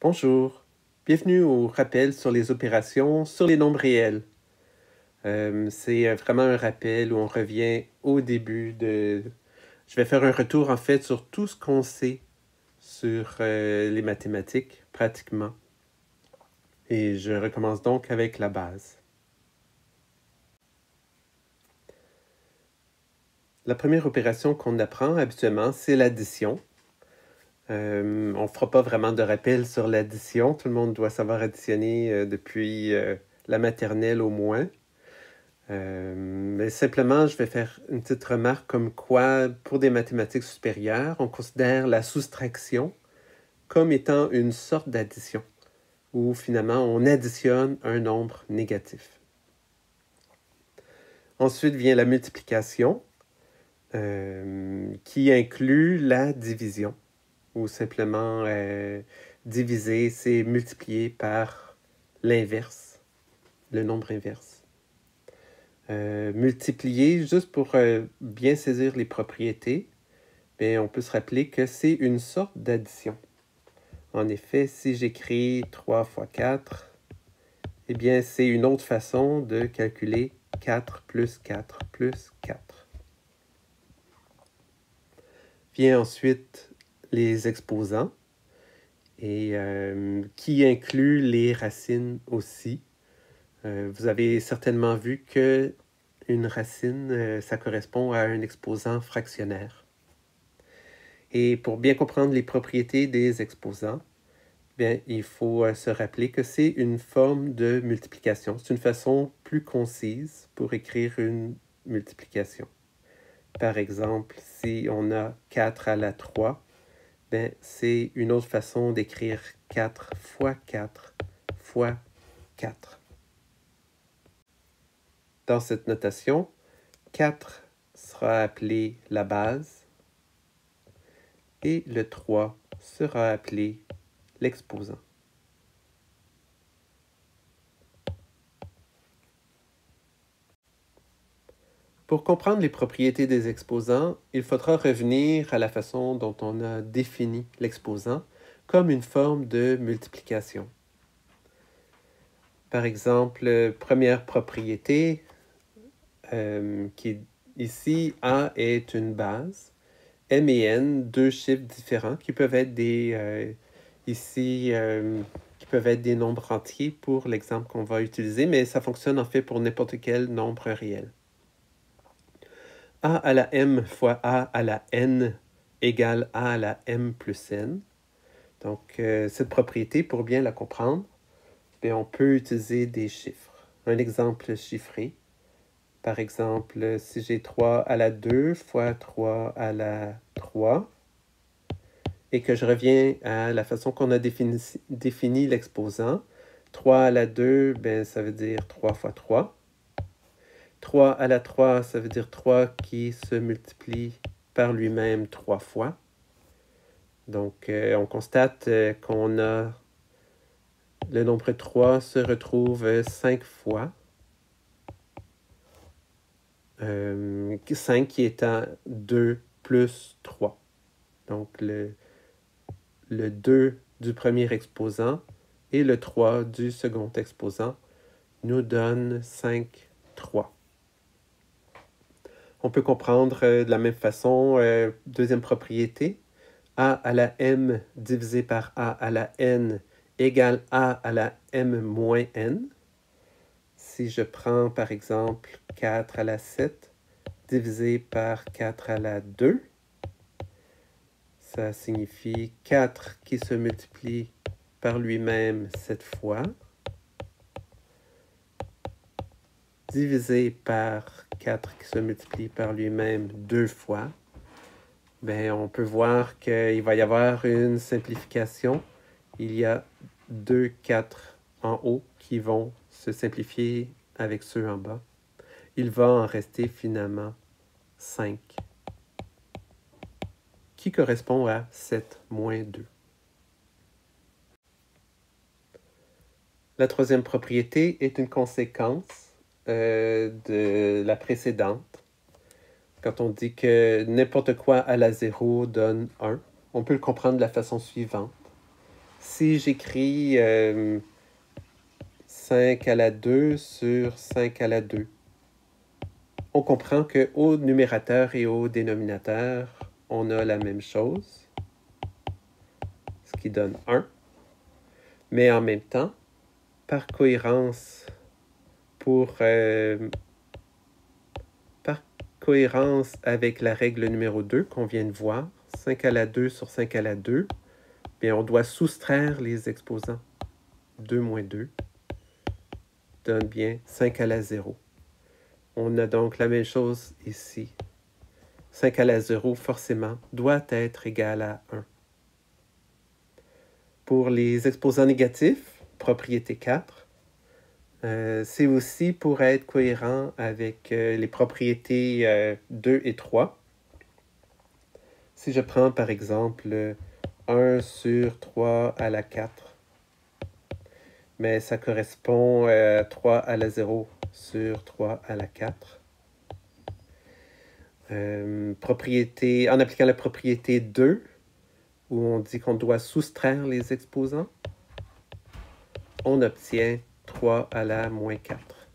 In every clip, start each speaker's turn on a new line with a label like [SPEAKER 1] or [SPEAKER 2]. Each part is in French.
[SPEAKER 1] Bonjour, bienvenue au rappel sur les opérations sur les nombres réels. C'est vraiment un rappel où on revient au début de... Je vais faire un retour en fait sur tout ce qu'on sait sur les mathématiques, pratiquement. Et je recommence donc avec la base. La première opération qu'on apprend habituellement, c'est l'addition. On ne fera pas vraiment de rappel sur l'addition. Tout le monde doit savoir additionner depuis la maternelle au moins. Mais simplement, je vais faire une petite remarque comme quoi, pour des mathématiques supérieures, on considère la soustraction comme étant une sorte d'addition, où finalement on additionne un nombre négatif. Ensuite vient la multiplication, qui inclut la division, ou simplement diviser, c'est multiplier par l'inverse, le nombre inverse. Multiplier, juste pour bien saisir les propriétés, bien, on peut se rappeler que c'est une sorte d'addition. En effet, si j'écris 3 fois 4, eh bien, c'est une autre façon de calculer 4 plus 4 plus 4. Vient ensuite les exposants, et qui inclut les racines aussi. Vous avez certainement vu que une racine, ça correspond à un exposant fractionnaire. Et pour bien comprendre les propriétés des exposants, bien, il faut se rappeler que c'est une forme de multiplication. C'est une façon plus concise pour écrire une multiplication. Par exemple, si on a 4 à la 3, bien, c'est une autre façon d'écrire 4 fois 4 fois 4. Dans cette notation, 4 sera appelé la base et le 3 sera appelé l'exposant. Pour comprendre les propriétés des exposants, il faudra revenir à la façon dont on a défini l'exposant comme une forme de multiplication. Par exemple, première propriété, qui est ici, A est une base. M et N, deux chiffres différents qui peuvent être des, qui peuvent être des nombres entiers pour l'exemple qu'on va utiliser, mais ça fonctionne en fait pour n'importe quel nombre réel. A à la M fois A à la N égale A à la M plus N. Donc, cette propriété, pour bien la comprendre, bien, on peut utiliser des chiffres. Un exemple chiffré. Par exemple, si j'ai 3 à la 2 fois 3 à la 3, et que je reviens à la façon qu'on a défini l'exposant, 3 à la 2, ben, ça veut dire 3 fois 3. 3 à la 3, ça veut dire 3 qui se multiplie par lui-même 3 fois. Donc, on constate qu'on a le nombre 3 se retrouve 5 fois. 5 qui étant 2 plus 3. Donc, le 2 du premier exposant et le 3 du second exposant nous donne 5, 3. On peut comprendre de la même façon, deuxième propriété, A à la M divisé par A à la N égale A à la M moins N. Si je prends par exemple 4 à la 7 divisé par 4 à la 2, ça signifie 4 qui se multiplie par lui-même 7 fois, divisé par 4 qui se multiplie par lui-même 2 fois. Bien, on peut voir qu'il va y avoir une simplification. Il y a 2 4 en haut qui vont se simplifier avec ceux en bas. Il va en rester finalement 5, qui correspond à 7 moins 2. La troisième propriété est une conséquence de la précédente. Quand on dit que n'importe quoi à la 0 donne 1, on peut le comprendre de la façon suivante. si j'écris 5 à la 2 sur 5 à la 2, on comprend qu'au numérateur et au dénominateur, on a la même chose, ce qui donne 1. Mais en même temps, par cohérence, avec la règle numéro 2 qu'on vient de voir, 5 à la 2 sur 5 à la 2, bien, on doit soustraire les exposants. 2 moins 2 donne bien 5 à la 0. On a donc la même chose ici. 5 à la 0, forcément, doit être égal à 1. Pour les exposants négatifs, propriété 4, c'est aussi pour être cohérent avec les propriétés 2 et 3. Si je prends par exemple 1 sur 3 à la 4, mais ça correspond à 3 à la 0 sur 3 à la 4. En appliquant la propriété 2, où on dit qu'on doit soustraire les exposants, on obtient 3 à la moins 4.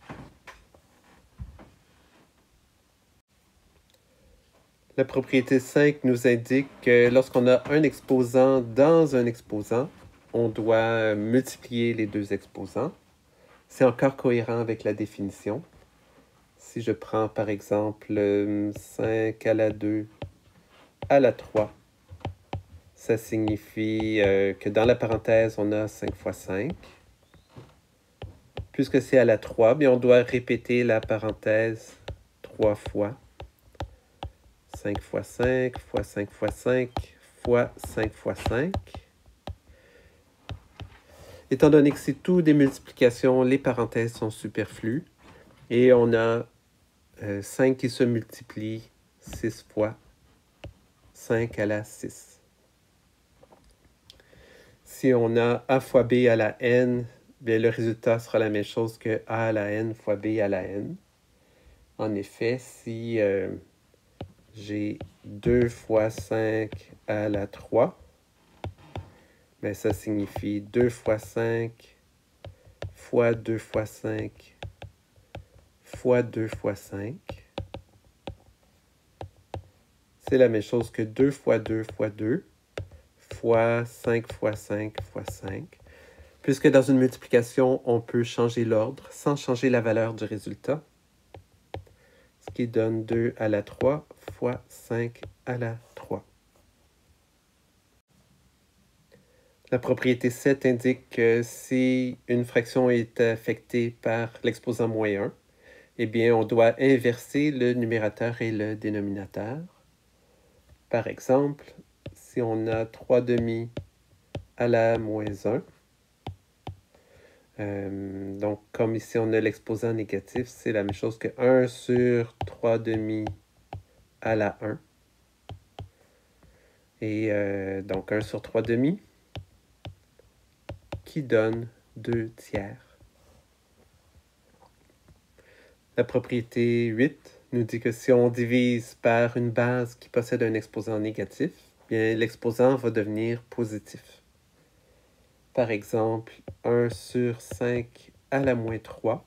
[SPEAKER 1] La propriété 5 nous indique que lorsqu'on a un exposant dans un exposant, on doit multiplier les deux exposants. C'est encore cohérent avec la définition. Si je prends par exemple 5 à la 2 à la 3, ça signifie que dans la parenthèse, on a 5 fois 5. Puisque c'est à la 3, bien on doit répéter la parenthèse 3 fois. 5 fois 5 fois 5 fois 5 fois 5 fois 5. Étant donné que c'est tout des multiplications, les parenthèses sont superflues. Et on a 5 qui se multiplie 6 fois. 5 à la 6. Si on a a fois b à la n, bien le résultat sera la même chose que a à la n fois b à la n. En effet, si j'ai 2 fois 5 à la 3, bien ça signifie 2 fois 5 fois 2 fois 5 fois 2 fois 5. C'est la même chose que 2 fois 2 fois 2 fois 5 fois 5 fois 5. Puisque dans une multiplication, on peut changer l'ordre sans changer la valeur du résultat. Ce qui donne 2 à la 3 fois 5 à la 3. La propriété 7 indique que si une fraction est affectée par l'exposant moins 1, eh bien, on doit inverser le numérateur et le dénominateur. Par exemple, si on a 3 demi à la moins 1, donc comme ici on a l'exposant négatif, c'est la même chose que 1 sur 3 demi à la 1. Et donc 1 sur 3 demi, qui donne 2 tiers. La propriété 8 nous dit que si on divise par une base qui possède un exposant négatif, bien l'exposant va devenir positif. Par exemple, 1 sur 5 à la moins 3.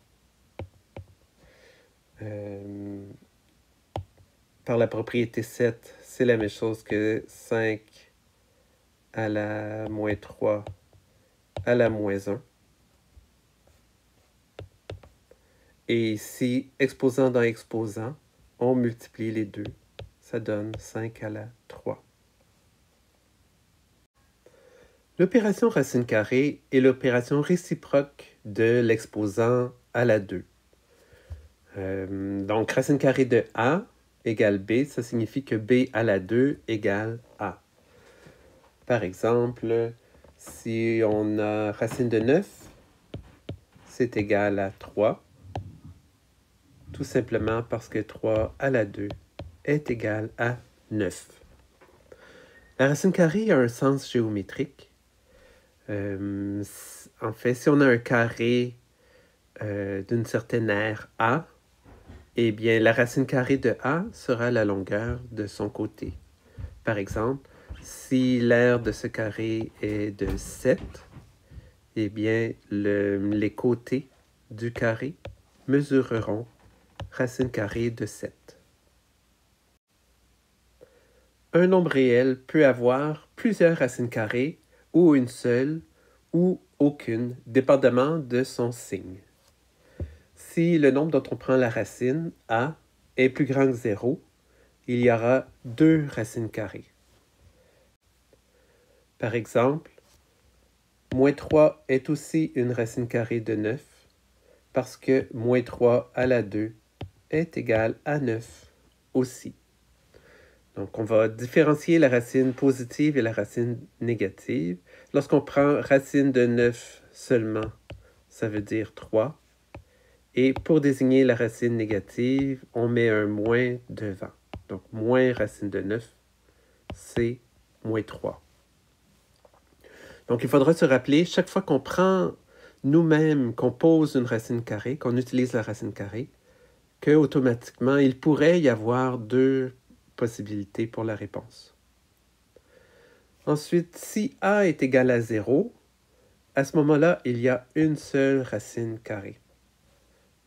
[SPEAKER 1] Par la propriété 7, c'est la même chose que 5 à la moins 3 à la moins 1. Et ici, exposant dans exposant, on multiplie les deux. Ça donne 5 à la 3. L'opération racine carrée est l'opération réciproque de l'exposant à la 2. Donc, racine carrée de A égale B, ça signifie que B à la 2 égale A. Par exemple, si on a racine de 9, c'est égal à 3. Tout simplement parce que 3 à la 2 est égal à 9. La racine carrée a un sens géométrique. En fait, si on a un carré d'une certaine aire A, eh bien, la racine carrée de A sera la longueur de son côté. Par exemple, Si l'aire de ce carré est de 7, eh bien, les côtés du carré mesureront racine carrée de 7. Un nombre réel peut avoir plusieurs racines carrées, ou une seule, ou aucune, dépendamment de son signe. Si le nombre dont on prend la racine, a, est plus grand que 0, il y aura 2 racines carrées. Par exemple, moins 3 est aussi une racine carrée de 9, parce que moins 3 à la 2 est égal à 9 aussi. Donc, on va différencier la racine positive et la racine négative. Lorsqu'on prend racine de 9 seulement, ça veut dire 3. Et pour désigner la racine négative, on met un moins devant. Donc, moins racine de 9, c'est moins 3. Donc, il faudra se rappeler, chaque fois qu'on prend nous-mêmes, qu'on pose une racine carrée, qu'on utilise la racine carrée, qu'automatiquement, il pourrait y avoir 2 possibilités pour la réponse. Ensuite, si a est égal à 0, à ce moment-là, il y a une seule racine carrée.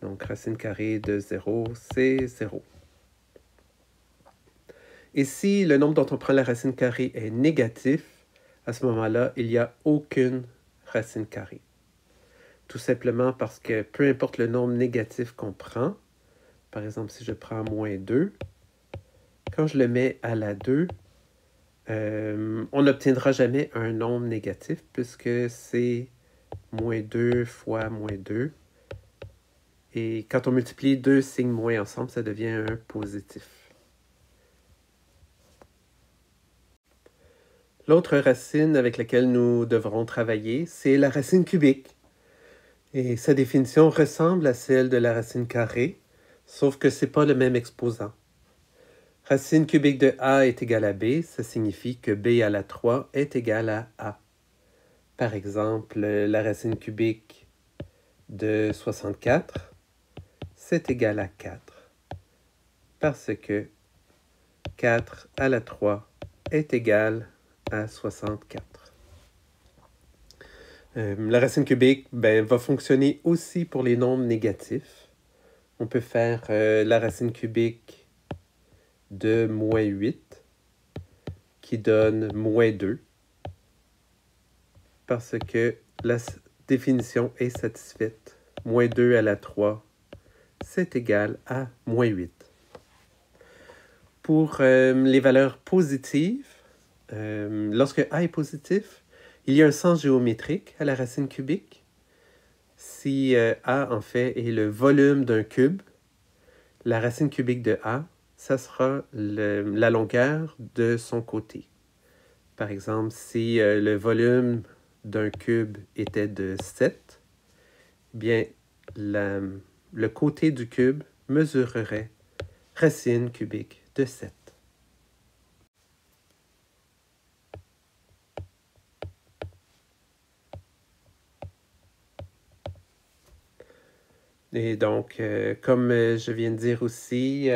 [SPEAKER 1] Donc, racine carrée de 0, c'est 0. Et si le nombre dont on prend la racine carrée est négatif, à ce moment-là, il n'y a aucune racine carrée. Tout simplement parce que peu importe le nombre négatif qu'on prend, par exemple, si je prends moins 2, quand je le mets à la 2, on n'obtiendra jamais un nombre négatif puisque c'est moins 2 fois moins 2. Et quand on multiplie 2 signes moins ensemble, ça devient un positif. L'autre racine avec laquelle nous devrons travailler, c'est la racine cubique. Et sa définition ressemble à celle de la racine carrée, sauf que ce n'est pas le même exposant. Racine cubique de a est égale à b, ça signifie que b à la 3 est égal à a. Par exemple, la racine cubique de 64, c'est égal à 4, parce que 4 à la 3 est égal à 64. La racine cubique va fonctionner aussi pour les nombres négatifs. On peut faire la racine cubique de moins 8 qui donne moins 2 parce que la définition est satisfaite. Moins 2 à la 3, c'est égal à moins 8. Pour les valeurs positives, lorsque a est positif, il y a un sens géométrique à la racine cubique. Si a, en fait, est le volume d'un cube, la racine cubique de a, ça sera la longueur de son côté. Par exemple, si le volume d'un cube était de 7, bien, le côté du cube mesurerait racine cubique de 7. Et donc, comme je viens de dire aussi,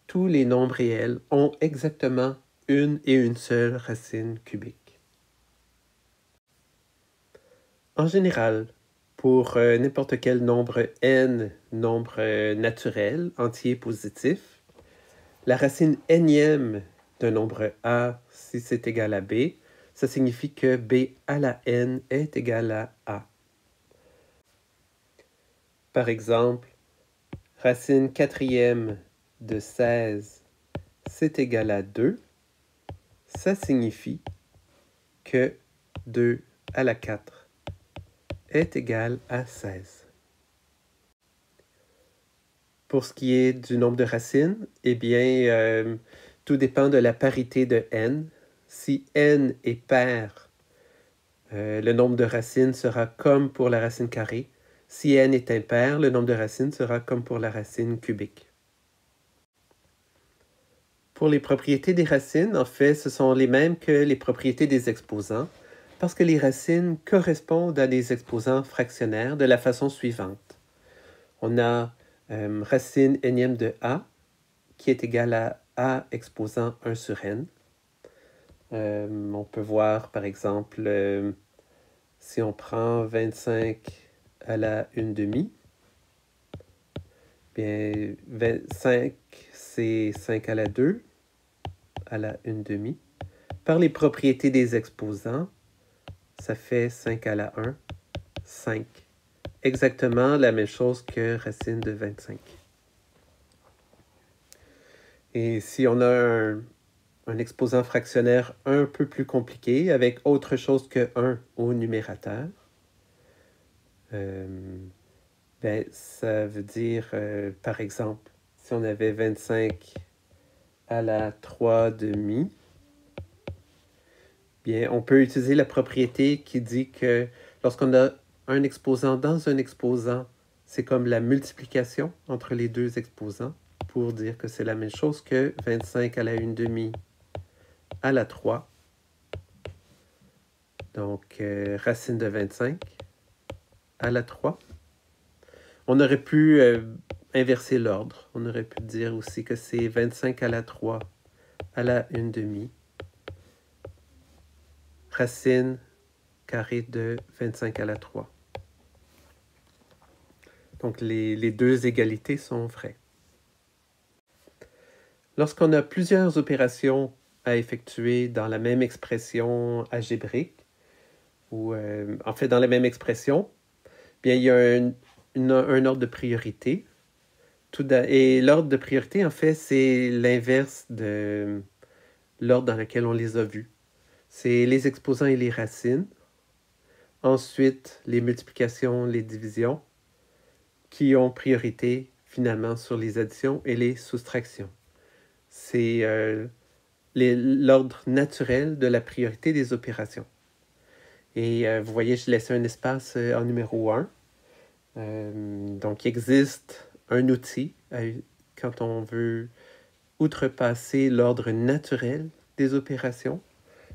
[SPEAKER 1] tous les nombres réels ont exactement une et une seule racine cubique. En général, pour n'importe quel nombre n, nombre naturel, entier positif, la racine énième d'un nombre a, si c'est égal à b, ça signifie que b à la n est égal à a. Par exemple, racine quatrième de 16, c'est égal à 2. Ça signifie que 2 à la 4 est égal à 16. Pour ce qui est du nombre de racines, eh bien, tout dépend de la parité de n. Si n est pair, le nombre de racines sera comme pour la racine carrée. Si n est impair, le nombre de racines sera comme pour la racine cubique. Pour les propriétés des racines, en fait, ce sont les mêmes que les propriétés des exposants, parce que les racines correspondent à des exposants fractionnaires de la façon suivante. On a racine énième de a, qui est égale à a exposant 1 sur n. On peut voir, par exemple, si on prend 25 à la 1/2, bien 25, c'est 5 à la 2, à la 1/2. Par les propriétés des exposants, ça fait 5 à la 1, 5. Exactement la même chose que racine de 25. Et si on a un exposant fractionnaire un peu plus compliqué, avec autre chose que 1 au numérateur, ben, ça veut dire, par exemple, si on avait 25 à la 3/2, bien, on peut utiliser la propriété qui dit que lorsqu'on a un exposant dans un exposant, c'est comme la multiplication entre les deux exposants pour dire que c'est la même chose que 25 à la 1/2 à la 3. Donc, racine de 25 à la 3. On aurait pu inverser l'ordre. On aurait pu dire aussi que c'est 25 à la 3 à la 1/2. Racine carrée de 25 à la 3. Donc, les deux égalités sont vraies. Lorsqu'on a plusieurs opérations à effectuer dans la même expression algébrique, ou en fait dans la même expression, bien il y a un ordre de priorité. Et l'ordre de priorité, en fait, c'est l'inverse de l'ordre dans lequel on les a vus. C'est les exposants et les racines. Ensuite, les multiplications, les divisions, qui ont priorité finalement sur les additions et les soustractions. C'est l'ordre naturel de la priorité des opérations. Et vous voyez, je laisse un espace en numéro 1. Donc, il existe un outil quand on veut outrepasser l'ordre naturel des opérations.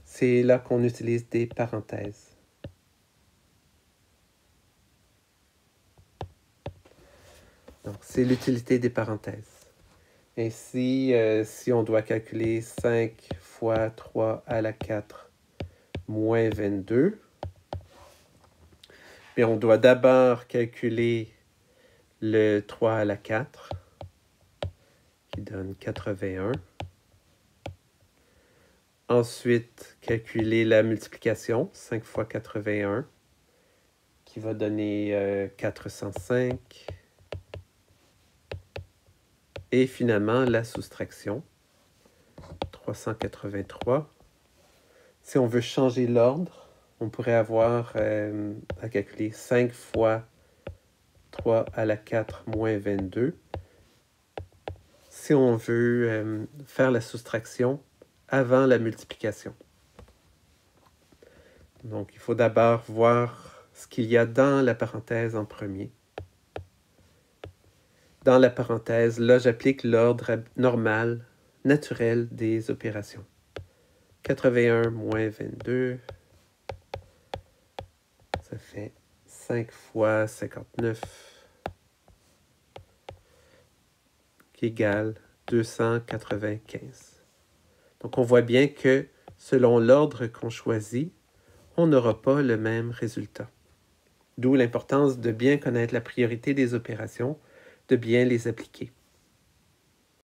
[SPEAKER 1] C'est là qu'on utilise des parenthèses. Donc, c'est l'utilité des parenthèses. Ainsi, si on doit calculer 5 fois 3 à la 4 moins 22, et on doit d'abord calculer le 3 à la 4, qui donne 81. Ensuite, calculer la multiplication, 5 fois 81, qui va donner 405. Et finalement, la soustraction, 383. Si on veut changer l'ordre, on pourrait avoir à calculer 5 fois 3 à la 4 moins 22. Si on veut faire la soustraction avant la multiplication. Donc, il faut d'abord voir ce qu'il y a dans la parenthèse en premier. Dans la parenthèse, là, j'applique l'ordre normal, naturel des opérations. 81 moins 22, ça fait 5 fois 59, qui égale 295. Donc, on voit bien que selon l'ordre qu'on choisit, on n'aura pas le même résultat. D'où l'importance de bien connaître la priorité des opérations, de bien les appliquer.